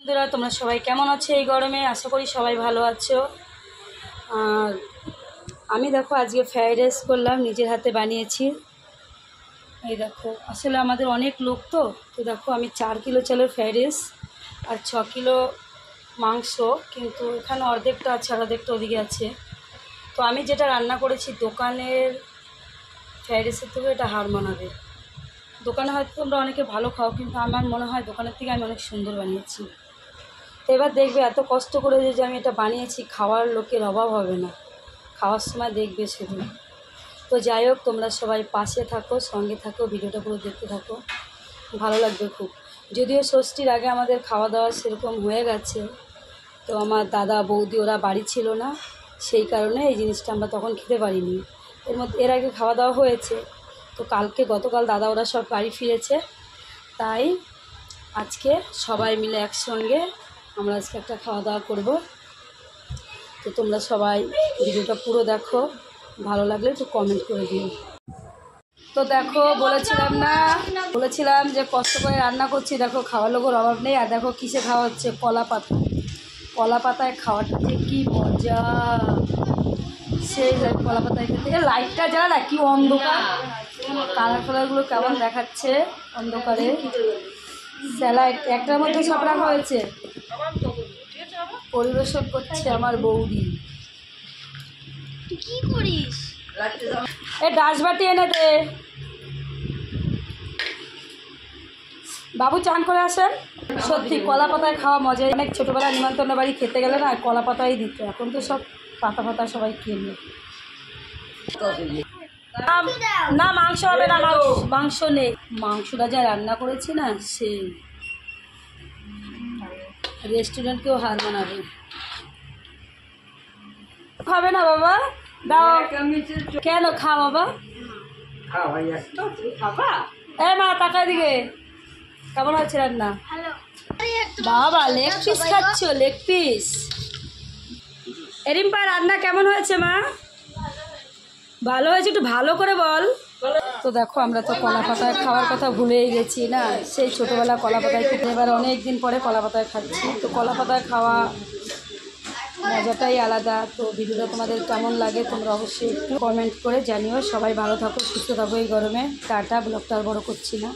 বন্ধুরা তোমরা সবাই কেমন আছো এই গরমে? আশা করি সবাই ভালো আছো। আর আমি দেখো আজকে ফ্রাইড রাইস করলাম, নিজের হাতে বানিয়েছি। এই দেখো, আসলে আমাদের অনেক লোক তো দেখো আমি 4 কিলো চালের ফ্রাইড রাইস আর 6 কিলো মাংস, কিন্তু এখানে অর্ধেকটা আছে আর অর্ধেকটা ওদিকে আছে। তো আমি যেটা রান্না করেছি দোকানের ফ্রাইড রাইসের থেকে এটা হার মানাবে। দোকানে হয়তো তোমরা অনেকে ভালো খাও, কিন্তু আমার মনে হয় দোকানের থেকে আমি অনেক সুন্দর বানিয়েছি। তো এবার দেখবে এত কষ্ট করে যে আমি এটা বানিয়েছি, খাওয়ার লোকের অভাব হবে না, খাওয়ার সময় দেখবে শুধু। তো যাই হোক, তোমরা সবাই পাশে থাকো, সঙ্গে থাকো, ভিডিওটা পুরো দেখতে থাকো, ভালো লাগবে খুব। যদিও ষষ্ঠীর আগে আমাদের খাওয়া দাওয়া সেরকম হয়ে গেছে, তো আমার দাদা বৌদি ওরা বাড়ি ছিল না, সেই কারণে এই জিনিসটা আমরা তখন খেতে পারিনি। এর আগে খাওয়া দাওয়া হয়েছে, তো গতকাল দাদা ওরা সব বাড়ি ফিরেছে, তাই আজকে সবাই মিলে একসঙ্গে আমরা আজকে একটা খাওয়া দাওয়া করব। তো তোমরা সবাই ভিডিওটা পুরো দেখো, ভালো লাগলে একটু কমেন্ট করে দিও। তো দেখো, বলেছিলাম যে কষ্ট করে রান্না করছি, দেখো খাওয়ার লোকের অভাব নেই। আর দেখো কিসে খাওয়া হচ্ছে, কলা পাতায় খাওয়াটা যে কী মজা, সেই কলা পাতায় খেতে। লাইটটা জ্বালা না, কি অন্ধকার, কালারগুলো কেমন দেখাচ্ছে অন্ধকারে। স্যালাড একটার মধ্যে সব রাখা হয়েছে। পরিবেশন করছে আমার বৌদি। কি করিস? এ ডাসবাটি এনে দে। বাবু চান করে আসেন। সত্যি কলা পাতায় খাওয়া মজা। অনেক ছোটোবেলায় নিমন্ত্রণ বাড়ি খেতে গেলে না কলা পাতাই দিত, এখন তো সব পাতা সবাই কিনে। না মাংস হবে না, মাংস নেই। মাংসটা যা রান্না করেছি না, সেই রেস্টুরেন্টকেও হার মানাবে। খাবে না বাবা? দাও। কেন খা বাবা? এ মা তাকায় দিকে, কেমন হচ্ছে রান্না? বাবা লেগ পিস খাচ্ছ? Leg piece. এরিম্পা রান্না কেমন হয়েছে মা? ভালো হয়েছে, একটু ভালো করে বল। তো দেখো আমরা তো কলা পাতায় খাওয়ার কথা ভুলেই গেছি না, সেই ছোটোবেলা কলা পাতায় খেতে। এবার অনেক দিন পরে কলা পাতায় খাচ্ছি। তো কলা পাতায় খাওয়া মজাটাই আলাদা। তো ভিডিওটা তোমাদের কেমন লাগে তোমরা অবশ্যই একটু কমেন্ট করে জানিও। সবাই ভালো থাকো, সুস্থ থাকো এই গরমে। টাটা, ব্লগটা আর বড় করছি না।